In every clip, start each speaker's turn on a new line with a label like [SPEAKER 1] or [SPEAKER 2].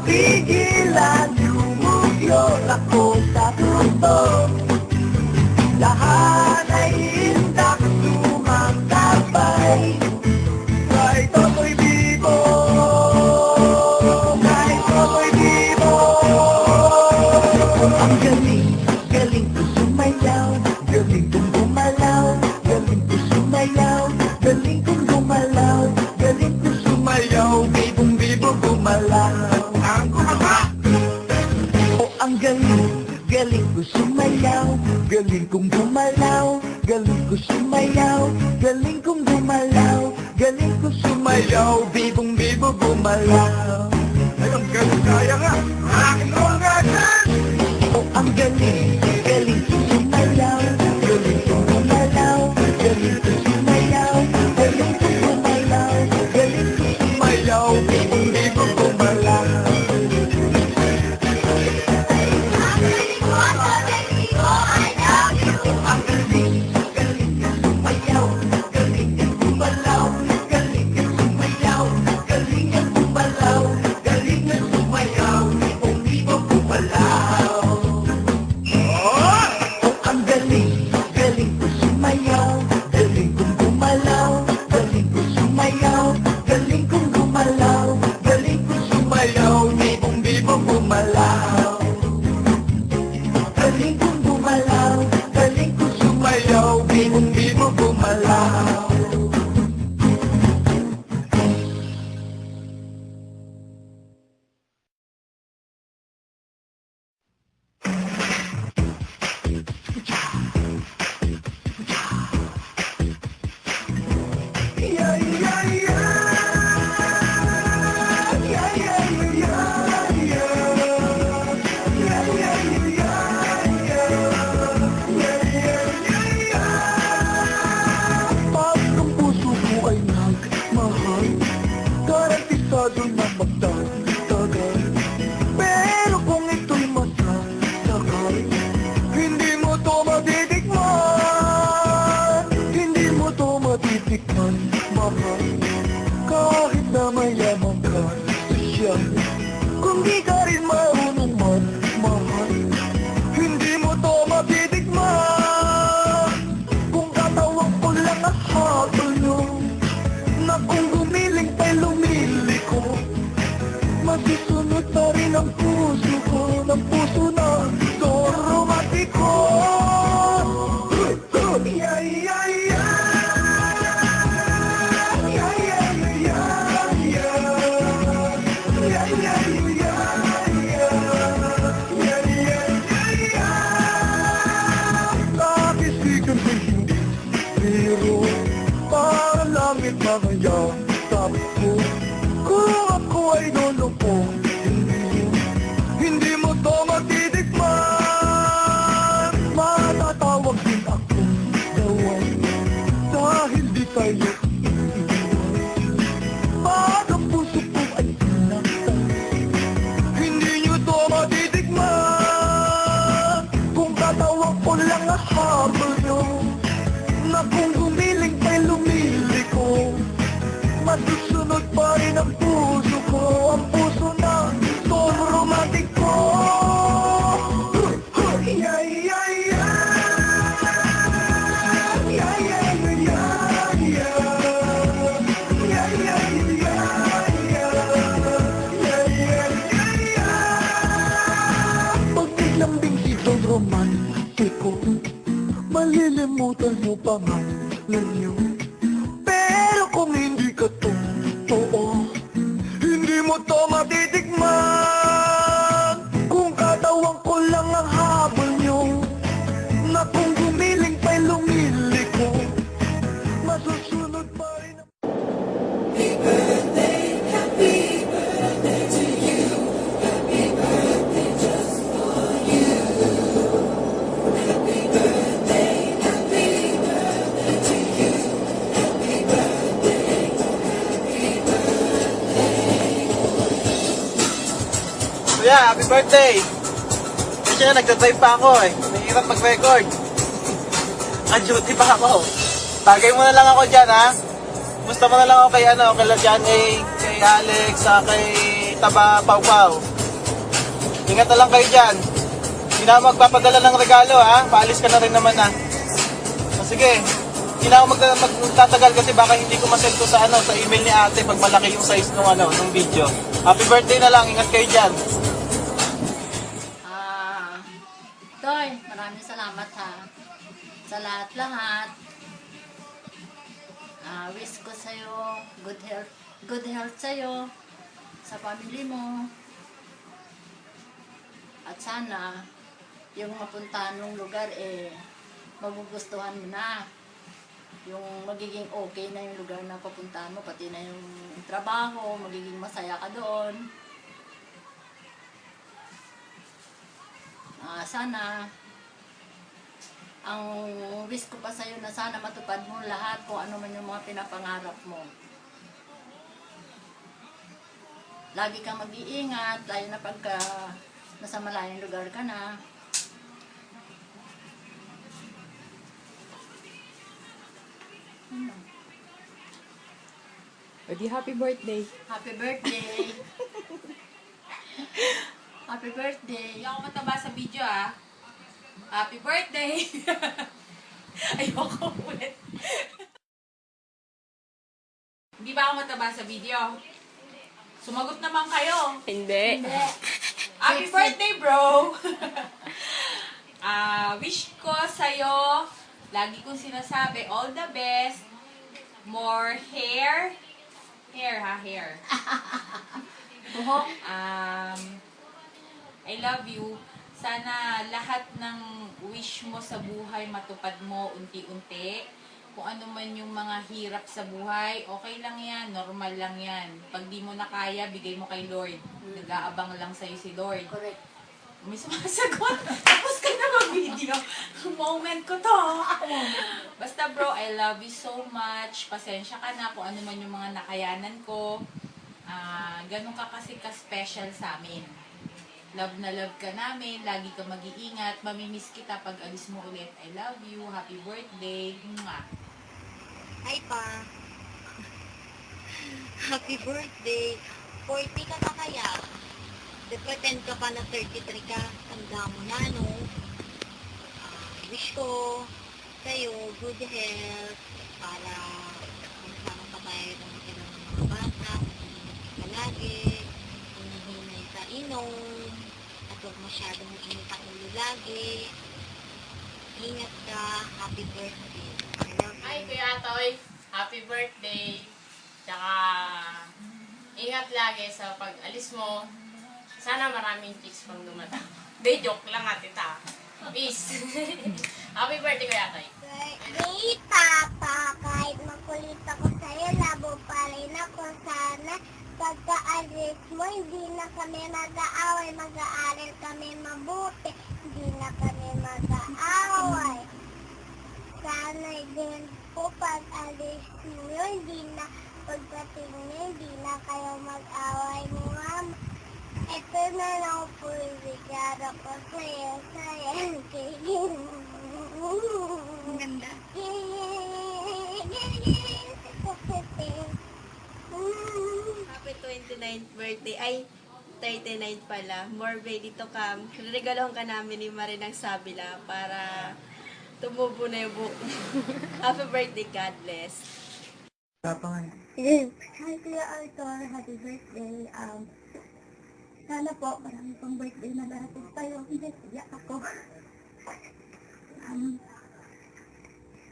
[SPEAKER 1] mapigilan, lumugyo ako sa puso. Lahat ay indak, sumakabay. Kahit ako'y bibo, kahit ako'y bibo. Ang galing, galing ko sumayaw, galing kong gumalaw, galing ko sumayaw, galing kong gumalaw, galing ko sumayaw, bibong bibo gumalaw. Ang gumalaw. Oh, ang galing, galing ko sumayaw, galing kong gumalaw, galing ko sumayaw, galing kong gumalaw, galing ko sumayaw, bibong bibo gumalaw. Ay, ang galing kaya nga, akin mo ang gagan. Oh, ang galing, galing ko sumayaw, galing kong gumalaw, galing ko sumayaw, galing kong gumalaw, galing ko sumayaw, bibong bibo gumalaw. Ang galing, galing ka sumayaw, galing ka gumalaw, galing ka sumayaw, galing ka gumalaw, galing ka sumayaw, bibong bibo gumalaw. Oh, ang galing, galing ko sumayaw, galing kong gumalaw, galing ko sumayaw, galing kong gumalaw, galing ko sumayaw, bibong bibo gumalaw. Galing kong gumalaw, galing ko sumayaw, bibong bibo gumalaw. Yeah, yeah, yeah. Yeah, yeah, yeah, yeah, yeah. Yeah, yeah, yeah, yeah. Yeah, yeah, yeah, yeah. Pag ang puso ko ay nagmahal, garantisado na magtatagal. Pero kung ito'y masasakal, hindi mo to matitikman, hindi mo to matitikman, mahal. Kahit na mayaman ka siya, kung di ka rin marunong magmahal, hindi mo to matitikman. Kung katawang ko lang ang habol nyo, na kung gumiling pa'y lumiliko, masusunod pa rin ang puso ko, ng puso na ito romantiko. Yeah, yeah, yeah. Yeah, yeah, yeah, yeah. Yeah, yeah, yeah, yeah. Yeah, yeah, yeah. Nakisigan din hindi biro, para langit mga yakap ko. Kung ako ay lulupong, hindi mo to matitikman. Matatawag din akong gawan, dahil di tayo iiwan. Pag ang puso ko ay pinaktan, hindi nyo to matitikman. Kung katawag ko lang ang habol nyo, na kung gumiling pa'y lumiliko, masusunod pa rin ang puso ko, ang puso na ito romantiko. Yeah, yeah, yeah. Yeah, yeah, yeah, yeah. Yeah, yeah, yeah, yeah. Yeah, yeah, yeah. Pag naglambing itong romantiko, malilimutan mo pangalan niyo. Pero kung hindi ka totoo, hindi mo to matitikman. Kung katawang ko lang ang habol nyo, na kung gumiling pa'y lumiliko, masusunod pa rin ang... Happy birthday to you. Happy birthday just for you. Happy birthday to you. Happy birthday, happy birthday.
[SPEAKER 2] Kuya, happy birthday! Kasi nga, nagdadrive pa ako eh. Nahihirap mag-record. Duty pa ako. Tagay mo na lang ako dyan, ha? Musta mo na lang ako kay Jan, kay Alex, kay Taba Pau Pau. Ingat na lang kayo dyan. Hindi na ako magpapadala ng regalo, ha? Paalis ka na rin naman, ha? O, sige. Hindi na ako magtatagal kasi baka hindi ko masend to sa, sa email ni ate pag malaki yung size nung video. Happy birthday na lang. Ingat kayo dyan.
[SPEAKER 3] Toy, maraming salamat ha. Sa lahat-lahat. Wish ko sa'yo good health sa'yo, sa family mo. At sana, yung mapuntahan mong lugar magugustuhan mo na. Yung magiging okay na yung lugar na papuntahan mo, pati na yung trabaho, magiging masaya ka doon. Sana, ang wish ko pa sa'yo na sana matupad mo lahat kung ano man yung mga pinapangarap mo. Lagi kang mag-iingat, lalo na pagka nasa malayong lugar ka na.
[SPEAKER 4] Edi happy birthday.
[SPEAKER 3] Happy birthday! Happy birthday!
[SPEAKER 4] Hindi ako mataba sa video ah. Happy birthday! Ayoko ulit. Hindi ba ako mataba sa video? Sumagot naman kayo.
[SPEAKER 5] Hindi.
[SPEAKER 3] Hindi.
[SPEAKER 4] Happy birthday, bro! Wish ko sa'yo, lagi kong sinasabi, all the best, more hair. Hair ha, hair.
[SPEAKER 3] Buhok.
[SPEAKER 4] I love you. Sana lahat ng wish mo sa buhay matupad mo unti-unti. Kung ano man yung mga hirap sa buhay, okay lang yan, normal lang yan. Pag di mo na kaya, bigay mo kay Lord. Nag-aabang lang sa'yo si Lord.
[SPEAKER 3] Correct.
[SPEAKER 4] May sumasagot. Tapos ka na mag-video. Moment ko to. Basta bro, I love you so much. Pasensya ka na kung ano man yung mga nakayanan ko. Ganun ka kasi ka-special sa amin. Love na love ka namin. Lagi ka mag-iingat. Mamimiss kita pag alis mo ulit. I love you. Happy birthday. Mwah.
[SPEAKER 6] Hi pa. Happy birthday. 40 ka na kaya? Pretend ka pa na 33 ka. Tanda mo na, no? Wish ko sa'yo good health para magsama pa tayo ng mga bata. Palagi. Hinihinay sa inom. At huwag masyadong init ang ulo lagi. Ingat ka. Happy birthday. I love you.
[SPEAKER 5] Hi, Kuya Toy. Happy birthday. Tsaka, ingat lagi sa pag-alis mo. Sana maraming chicks pang dumatang. Hindi, joke lang ha, tita. Peace. Happy birthday, Kuya Toy.
[SPEAKER 6] Birthday, Papa. Kahit makulit ako sa'yo, labo pa rin ako. Sana pagka-alis mo, hindi na kami mag-aaway. Mag-aaral kami mabuti. Hindi na kami mag-aaway. Sana din po pag-alis mo, hindi na pagdating niyo, hindi na kayo mag-aaway mo, Mama. Ito na lang po yung regalo ko sa'yo. Sayang kayo. Ang ganda.
[SPEAKER 7] Happy 29th birthday. Ay, 39 pala. More ready to come. Regalohan ka namin ni Marinang Sabila para tumubo na yung buhok mo. Happy birthday, God bless.
[SPEAKER 6] Hi, Kuya Arthur. Happy birthday. Sana po, marami pang birthday na darating sa'yo. Hindi, iyak ako.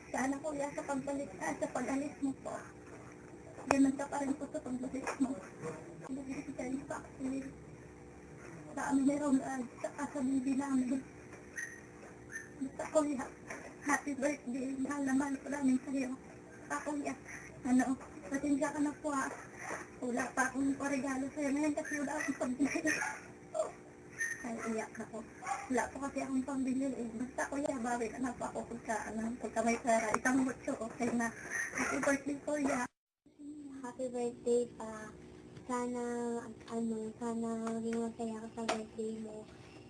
[SPEAKER 6] Sana kuya, sa pagbalik sa pag-alis mo po. Ganun ka pa rin po sa pagbalik mo. Hindi kita yung vaccine. Sa amin na rin, sa bibi namin. Basta kuya, happy birthday. Mahal na mahal ko namin sa'yo. Kuya, pasensya ka na po ha. Wala pa akong regalo sa'yo ngayon kasi wala akong pambili. Ay, iyak ako. Wala po kasi akong pambili eh. Basta kuya, bawi ka na po ako pagka may pera. Isang butso, okay na. Happy birthday kuya.
[SPEAKER 8] Happy birthday pa. Sana, sana maging masaya ka sa birthday mo.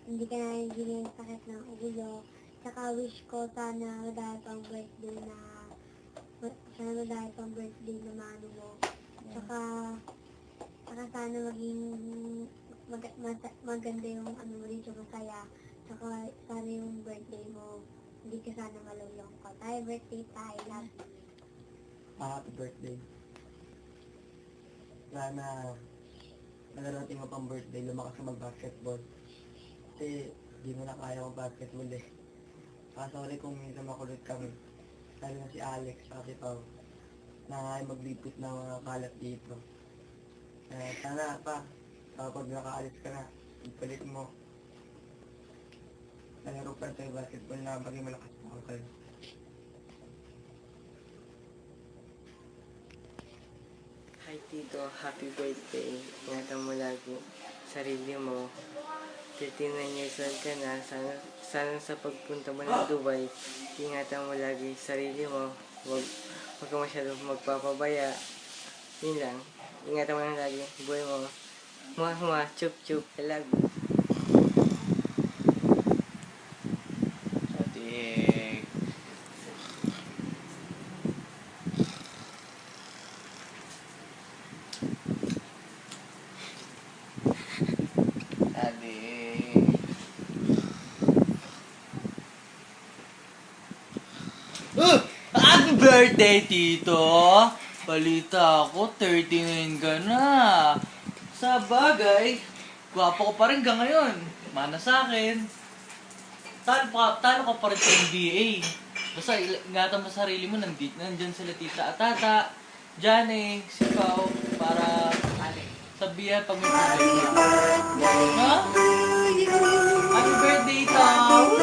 [SPEAKER 8] Hindi ka na nagiging sakit ng ulo. Tsaka wish ko sana dahil pang birthday na mano mo. Tsaka sana maging maganda yung ano mo dito, masaya. Saka sana yung birthday mo, hindi ka sana malulungkot. Happy birthday, Tay. Love you.
[SPEAKER 1] Happy birthday. Sana nagarating mo pang birthday, lumakas ka mag-basketball. Kasi di mo na kaya mag-basketball eh. Sorry kung minsan makulit kami. Lalo na si Alex, si Pao, na ay maglipit ng mga kalat dito. Sana pa, kapag nakaalis ka na, ipalit mo. Nalaro pa tayo basketball na maging malakas pa kayo.
[SPEAKER 9] Hi Tito, happy birthday. Ingatan mo lagi sarili mo. 39 years old ka na. Sana sa pagpunta mo ng Dubai, ingatan mo lagi sarili mo. Huwag ka masyadong magpapabaya. Yun lang. Ingatan mo lang lagi. Buhay mo. Muah, chup chup. I love you.
[SPEAKER 2] Adik. Adik. Happy birthday, Tito! Balita ako, 39 ka na. Sa bagay, gwapo ko pa rin hanggang ngayon. Mana sa akin. Talo ka pa rin sa NBA. Basta ingatan mo sarili mo, nandyan sila tita at tata, Jane, si Pao, para sabihan pag may problema. Ha? Happy birthday, Tao!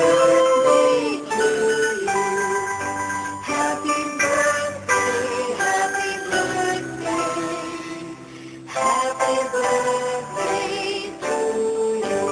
[SPEAKER 1] Happy birthday, happy birthday, happy birthday to you.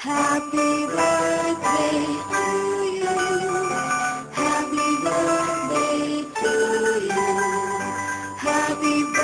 [SPEAKER 1] Happy birthday to you. Happy birthday to you. Happy birthday.